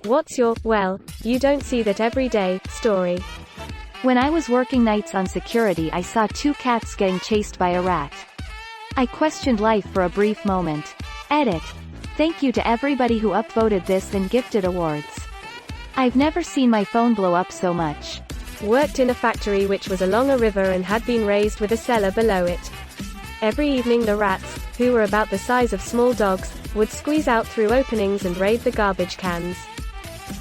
What's your, well, you don't see that every day, story? When I was working nights on security, I saw 2 cats getting chased by a rat. I questioned life for a brief moment. Edit. Thank you to everybody who upvoted this and gifted awards. I've never seen my phone blow up so much. Worked in a factory which was along a river and had been raised with a cellar below it. Every evening the rats, who were about the size of small dogs, would squeeze out through openings and raid the garbage cans.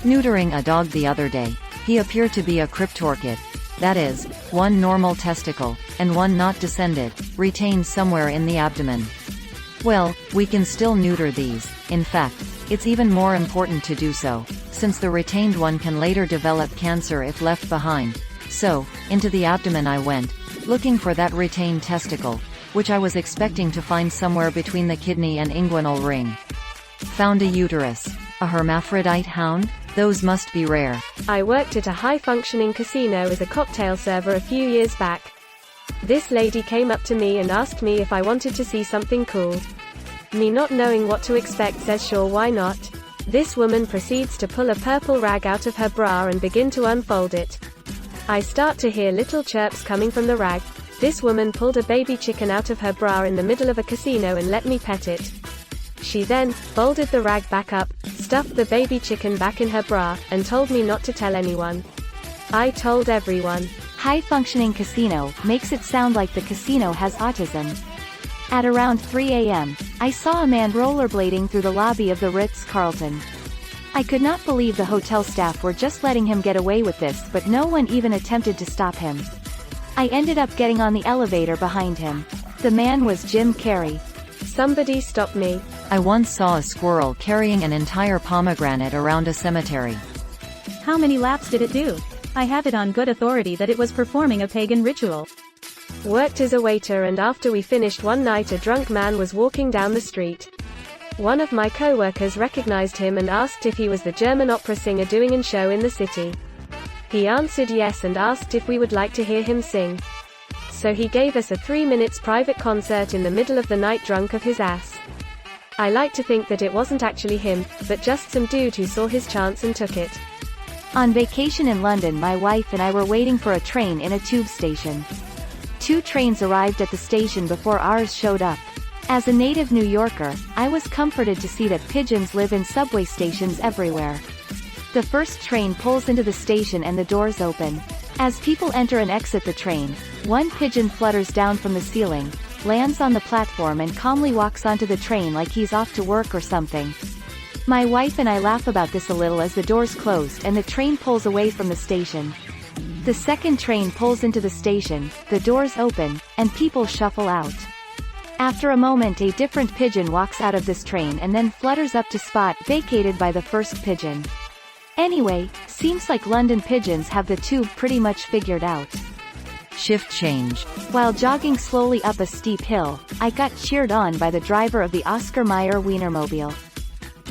Neutering a dog the other day. He appeared to be a cryptorchid. That is, one normal testicle, and one not descended, retained somewhere in the abdomen. Well, we can still neuter these. In fact, it's even more important to do so, since the retained one can later develop cancer if left behind. So, into the abdomen I went, looking for that retained testicle, which I was expecting to find somewhere between the kidney and inguinal ring. Found a uterus. A hermaphrodite hound? Those must be rare. I worked at a high-functioning casino as a cocktail server a few years back. This lady came up to me and asked me if I wanted to see something cool. Me not knowing what to expect says sure, why not? This woman proceeds to pull a purple rag out of her bra and begin to unfold it. I start to hear little chirps coming from the rag. This woman pulled a baby chicken out of her bra in the middle of a casino and let me pet it. She then folded the rag back up, stuffed the baby chicken back in her bra, and told me not to tell anyone. I told everyone. High-functioning casino makes it sound like the casino has autism. At around 3 a.m., I saw a man rollerblading through the lobby of the Ritz-Carlton. I could not believe the hotel staff were just letting him get away with this, but no one even attempted to stop him. I ended up getting on the elevator behind him. The man was Jim Carrey. Somebody stop me. I once saw a squirrel carrying an entire pomegranate around a cemetery. How many laps did it do? I have it on good authority that it was performing a pagan ritual. Worked as a waiter, and after we finished one night a drunk man was walking down the street. One of my co-workers recognized him and asked if he was the German opera singer doing a show in the city. He answered yes and asked if we would like to hear him sing. So he gave us a 3-minute private concert in the middle of the night, drunk of his ass. I like to think that it wasn't actually him, but just some dude who saw his chance and took it. On vacation in London, my wife and I were waiting for a train in a tube station. 2 trains arrived at the station before ours showed up. As a native New Yorker, I was comforted to see that pigeons live in subway stations everywhere. The first train pulls into the station and the doors open. As people enter and exit the train, one pigeon flutters down from the ceiling, lands on the platform and calmly walks onto the train like he's off to work or something. My wife and I laugh about this a little as the doors close and the train pulls away from the station. The second train pulls into the station, the doors open, and people shuffle out. After a moment, a different pigeon walks out of this train and then flutters up to spot vacated by the first pigeon. Anyway, seems like London pigeons have the tube pretty much figured out. Shift change. While jogging slowly up a steep hill, I got cheered on by the driver of the Oscar Mayer Wienermobile.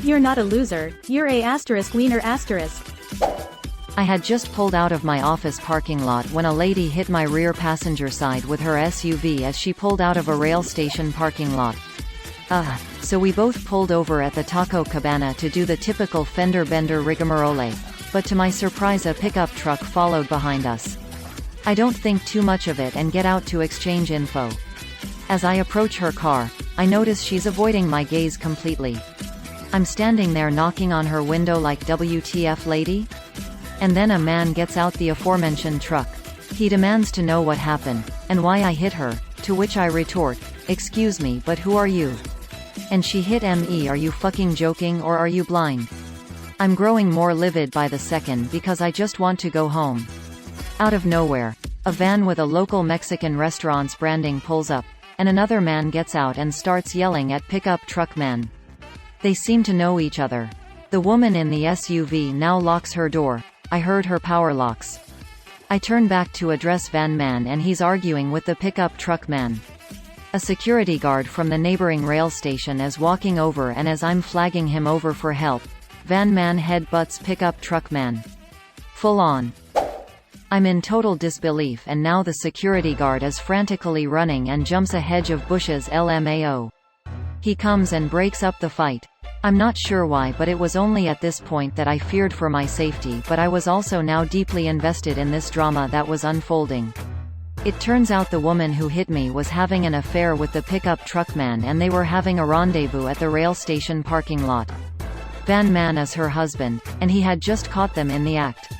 You're not a loser, you're a *wiener**. I had just pulled out of my office parking lot when a lady hit my rear passenger side with her SUV as she pulled out of a rail station parking lot. So we both pulled over at the Taco Cabana to do the typical fender bender rigmarole, but to my surprise a pickup truck followed behind us. I don't think too much of it and get out to exchange info. As I approach her car, I notice she's avoiding my gaze completely. I'm standing there knocking on her window like, WTF lady? And then a man gets out the aforementioned truck. He demands to know what happened, and why I hit her, to which I retort, excuse me, but who are you? And she hit me. Are you fucking joking or are you blind? I'm growing more livid by the second because I just want to go home. Out of nowhere, a van with a local Mexican restaurant's branding pulls up, and another man gets out and starts yelling at pickup truck man. They seem to know each other. The woman in the SUV now locks her door. I heard her power locks. I turn back to address van man and he's arguing with the pickup truck man. A security guard from the neighboring rail station is walking over, and as I'm flagging him over for help, van man headbutts pickup truck man. Full on. I'm in total disbelief, and now the security guard is frantically running and jumps a hedge of bushes. LMAO. He comes and breaks up the fight. I'm not sure why, but it was only at this point that I feared for my safety, but I was also now deeply invested in this drama that was unfolding. It turns out the woman who hit me was having an affair with the pickup truck man, and they were having a rendezvous at the rail station parking lot. Van Man is her husband, and he had just caught them in the act.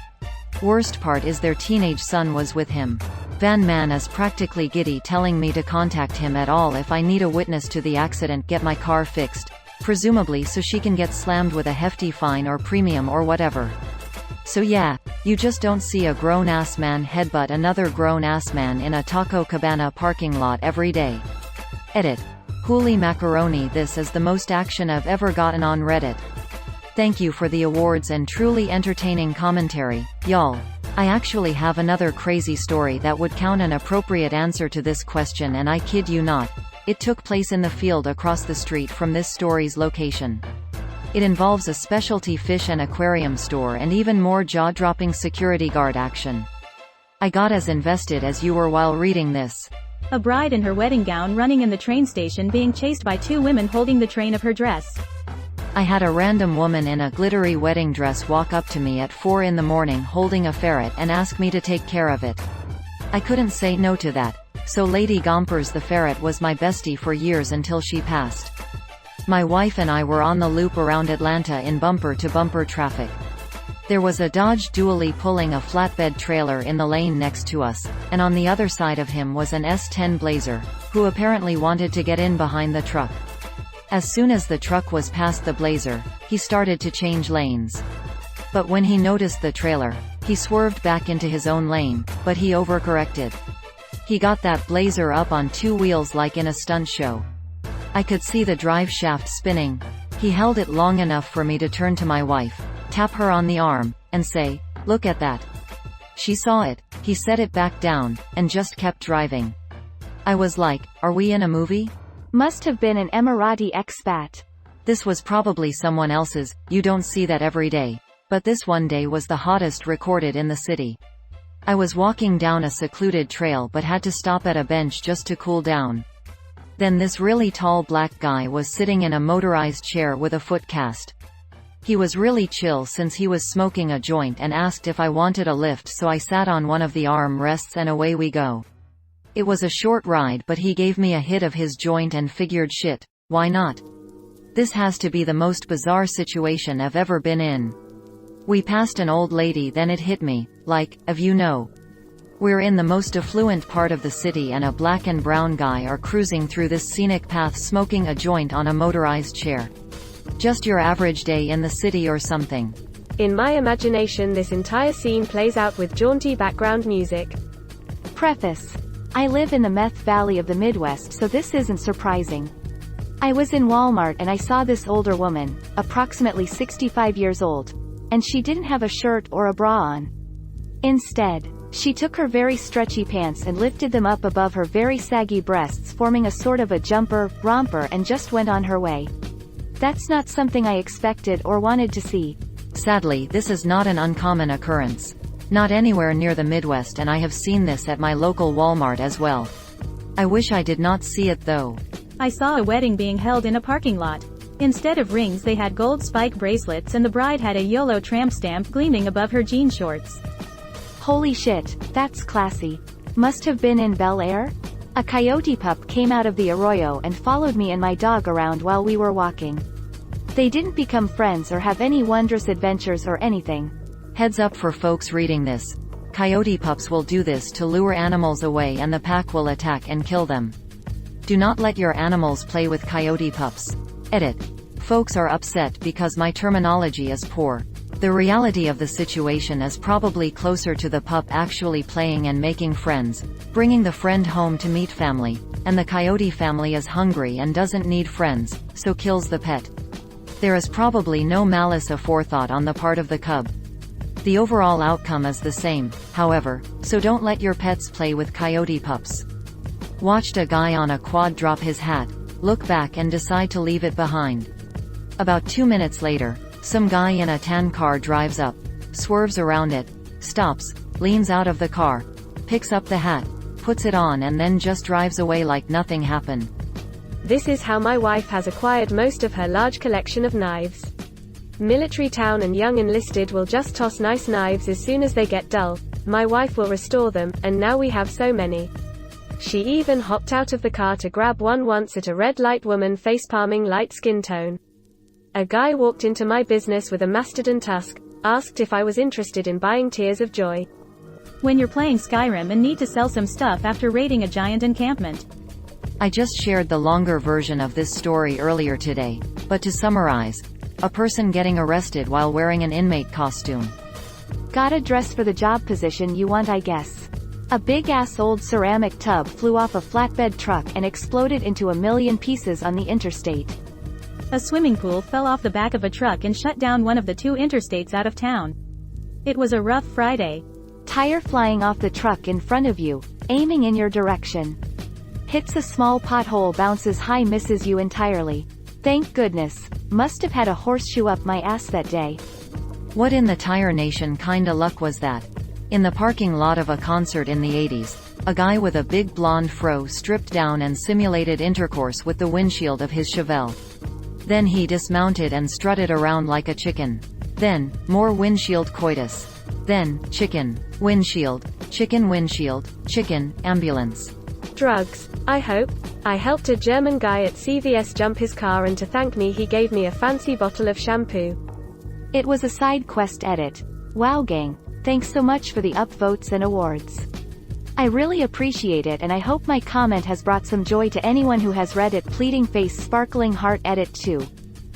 Worst part is their teenage son was with him. Van Man is practically giddy, telling me to contact him at all if I need a witness to the accident, get my car fixed, presumably so she can get slammed with a hefty fine or premium or whatever. So yeah, you just don't see a grown-ass man headbutt another grown-ass man in a Taco Cabana parking lot every day. Edit. Holy macaroni, this is the most action I've ever gotten on Reddit. Thank you for the awards and truly entertaining commentary, y'all. I actually have another crazy story that would count an appropriate answer to this question, and I kid you not, it took place in the field across the street from this story's location. It involves a specialty fish and aquarium store and even more jaw-dropping security guard action. I got as invested as you were while reading this. A bride in her wedding gown running in the train station being chased by two women holding the train of her dress. I had a random woman in a glittery wedding dress walk up to me at 4 in the morning holding a ferret and ask me to take care of it. I couldn't say no to that, so Lady Gompers the ferret was my bestie for years until she passed. My wife and I were on the loop around Atlanta in bumper-to-bumper traffic. There was a Dodge dually pulling a flatbed trailer in the lane next to us, and on the other side of him was an S10 Blazer, who apparently wanted to get in behind the truck. As soon as the truck was past the Blazer, he started to change lanes. But when he noticed the trailer, he swerved back into his own lane, but he overcorrected. He got that Blazer up on two wheels like in a stunt show. I could see the drive shaft spinning. He held it long enough for me to turn to my wife, tap her on the arm, and say, "Look at that." She saw it, he set it back down, and just kept driving. I was like, are we in a movie? Must have been an Emirati expat. This was probably someone else's, you don't see that every day. But this one day was the hottest recorded in the city. I was walking down a secluded trail but had to stop at a bench just to cool down. Then this really tall black guy was sitting in a motorized chair with a foot cast. He was really chill since he was smoking a joint and asked if I wanted a lift, so I sat on one of the arm rests and away we go. It was a short ride, but he gave me a hit of his joint and figured, shit, why not? This has to be the most bizarre situation I've ever been in. We passed an old lady, then it hit me, like, you know. We're in the most affluent part of the city and a black and brown guy are cruising through this scenic path smoking a joint on a motorized chair. Just your average day in the city or something. In my imagination, this entire scene plays out with jaunty background music. Preface. I live in the meth valley of the Midwest, so this isn't surprising. I was in Walmart and I saw this older woman, approximately 65 years old, and she didn't have a shirt or a bra on. Instead, she took her very stretchy pants and lifted them up above her very saggy breasts, forming a sort of a jumper, romper, and just went on her way. That's not something I expected or wanted to see. Sadly, this is not an uncommon occurrence. Not anywhere near the Midwest, and I have seen this at my local Walmart as well. I wish I did not see it though. I saw a wedding being held in a parking lot. Instead of rings they had gold spike bracelets and the bride had a YOLO tramp stamp gleaming above her jean shorts. Holy shit, that's classy. Must have been in Bel Air? A coyote pup came out of the arroyo and followed me and my dog around while we were walking. They didn't become friends or have any wondrous adventures or anything. Heads up for folks reading this. Coyote pups will do this to lure animals away and the pack will attack and kill them. Do not let your animals play with coyote pups. Edit. Folks are upset because my terminology is poor. The reality of the situation is probably closer to the pup actually playing and making friends, bringing the friend home to meet family, and the coyote family is hungry and doesn't need friends, so kills the pet. There is probably no malice aforethought on the part of the cub. The overall outcome is the same, however, so don't let your pets play with coyote pups. Watched a guy on a quad drop his hat, look back and decide to leave it behind. About 2 minutes later, some guy in a tan car drives up, swerves around it, stops, leans out of the car, picks up the hat, puts it on and then just drives away like nothing happened. This is how my wife has acquired most of her large collection of knives. Military town and young enlisted will just toss nice knives as soon as they get dull. My wife will restore them, and now we have so many. She even hopped out of the car to grab one once at a red light woman facepalming light skin tone. A guy walked into my business with a mastodon tusk, asked if I was interested in buying tears of joy. When you're playing Skyrim and need to sell some stuff after raiding a giant encampment. I just shared the longer version of this story earlier today, but to summarize, a person getting arrested while wearing an inmate costume. Gotta dress for the job position you want, I guess. A big-ass old ceramic tub flew off a flatbed truck and exploded into a million pieces on the interstate. A swimming pool fell off the back of a truck and shut down one of the 2 interstates out of town. It was a rough Friday. Tire flying off the truck in front of you, aiming in your direction. Hits a small pothole, bounces high, misses you entirely. Thank goodness. Must have had a horseshoe up my ass that day. What in the tire nation kinda luck was that? In the parking lot of a concert in the 80s, a guy with a big blonde fro stripped down and simulated intercourse with the windshield of his Chevelle. Then he dismounted and strutted around like a chicken. Then, more windshield coitus. Then, chicken, windshield, chicken, ambulance. Drugs, I hope. I helped a German guy at CVS jump his car, and to thank me he gave me a fancy bottle of shampoo. It was a side quest edit. Wow gang, thanks so much for the upvotes and awards. I really appreciate it, and I hope my comment has brought some joy to anyone who has read it. Pleading face sparkling heart edit 2.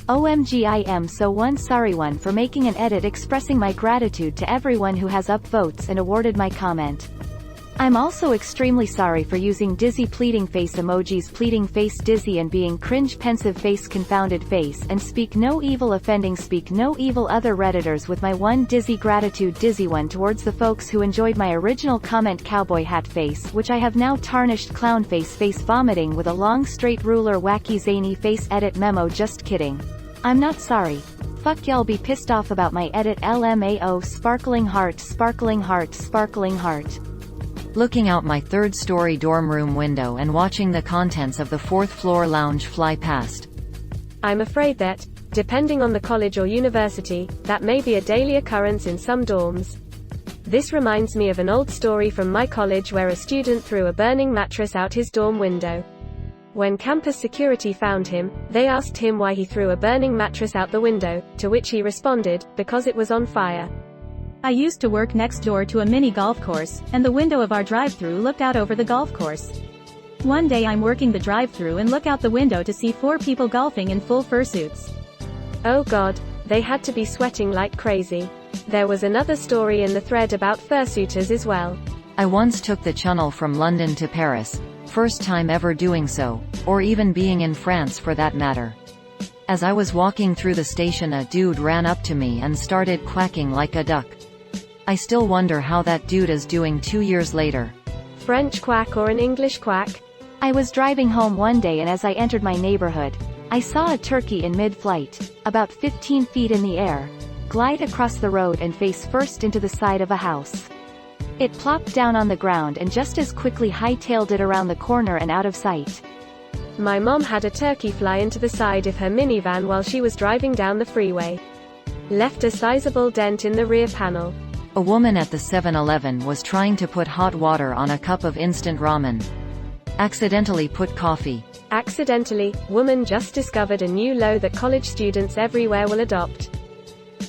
OMG, I am so one sorry one for making an edit expressing my gratitude to everyone who has upvotes and awarded my comment. I'm also extremely sorry for using dizzy pleading face emojis, pleading face dizzy, and being cringe pensive face confounded face, and speak no evil offending speak no evil other redditors with my one dizzy gratitude dizzy one towards the folks who enjoyed my original comment cowboy hat face, which I have now tarnished clown face vomiting with a long straight ruler wacky zany face edit memo. Just kidding. I'm not sorry. Fuck y'all, be pissed off about my edit. LMAO sparkling heart sparkling heart sparkling heart. Looking out my third-story dorm room window and watching the contents of the 4th-floor lounge fly past. I'm afraid that, depending on the college or university, that may be a daily occurrence in some dorms. This reminds me of an old story from my college where a student threw a burning mattress out his dorm window. When campus security found him, they asked him why he threw a burning mattress out the window, to which he responded, because it was on fire. I used to work next door to a mini golf course, and the window of our drive-thru looked out over the golf course. One day I'm working the drive-thru and look out the window to see 4 people golfing in full fursuits. Oh God, they had to be sweating like crazy. There was another story in the thread about fursuiters as well. I once took the Channel from London to Paris, first time ever doing so, or even being in France for that matter. As I was walking through the station, a dude ran up to me and started quacking like a duck. I still wonder how that dude is doing 2 years later. French quack or an English quack? I was driving home one day, and as I entered my neighborhood, I saw a turkey in mid-flight, about 15 feet in the air, glide across the road and face first into the side of a house. It plopped down on the ground and just as quickly hightailed it around the corner and out of sight. My mom had a turkey fly into the side of her minivan while she was driving down the freeway. Left a sizable dent in the rear panel. A woman at the 7-Eleven was trying to put hot water on a cup of instant ramen. Accidentally put coffee. Accidentally, woman just discovered a new law that college students everywhere will adopt.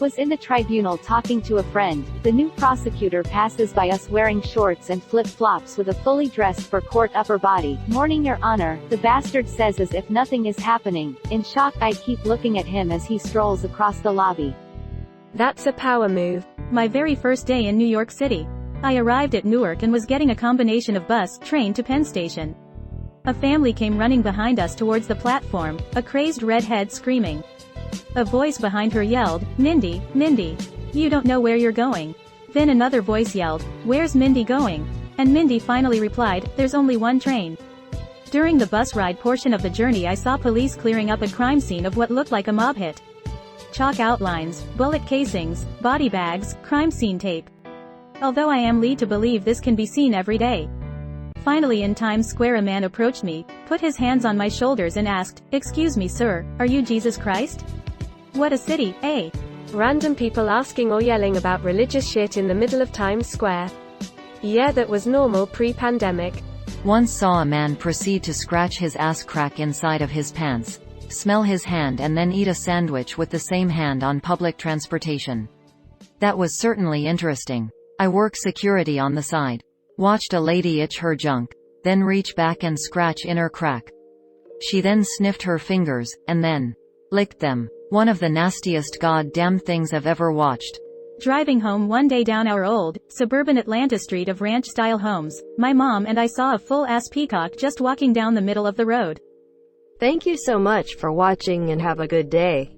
Was in the tribunal talking to a friend. The new prosecutor passes by us wearing shorts and flip-flops with a fully dressed for court upper body. Morning, Your Honor, the bastard says as if nothing is happening. In shock, I keep looking at him as he strolls across the lobby. That's a power move. My very first day in New York City. I arrived at Newark and was getting a combination of bus, train to Penn Station. A family came running behind us towards the platform, a crazed redhead screaming. A voice behind her yelled, "Mindy, Mindy, you don't know where you're going." Then another voice yelled, "Where's Mindy going?" And Mindy finally replied, "There's only one train." During the bus ride portion of the journey, I saw police clearing up a crime scene of what looked like a mob hit. Chalk outlines, bullet casings, body bags, crime scene tape. Although I am led to believe this can be seen every day. Finally in Times Square a man approached me, put his hands on my shoulders and asked, "Excuse me sir, are you Jesus Christ?" What a city, eh? Random people asking or yelling about religious shit in the middle of Times Square. Yeah, that was normal pre-pandemic. Once saw a man proceed to scratch his ass crack inside of his pants, smell his hand and then eat a sandwich with the same hand on public transportation. That was certainly interesting. I work security on the side. Watched a lady itch her junk, then reach back and scratch in her crack. She then sniffed her fingers, and then licked them. One of the nastiest goddamn things I've ever watched. Driving home one day down our old, suburban Atlanta street of ranch-style homes, my mom and I saw a full-ass peacock just walking down the middle of the road. Thank you so much for watching and have a good day.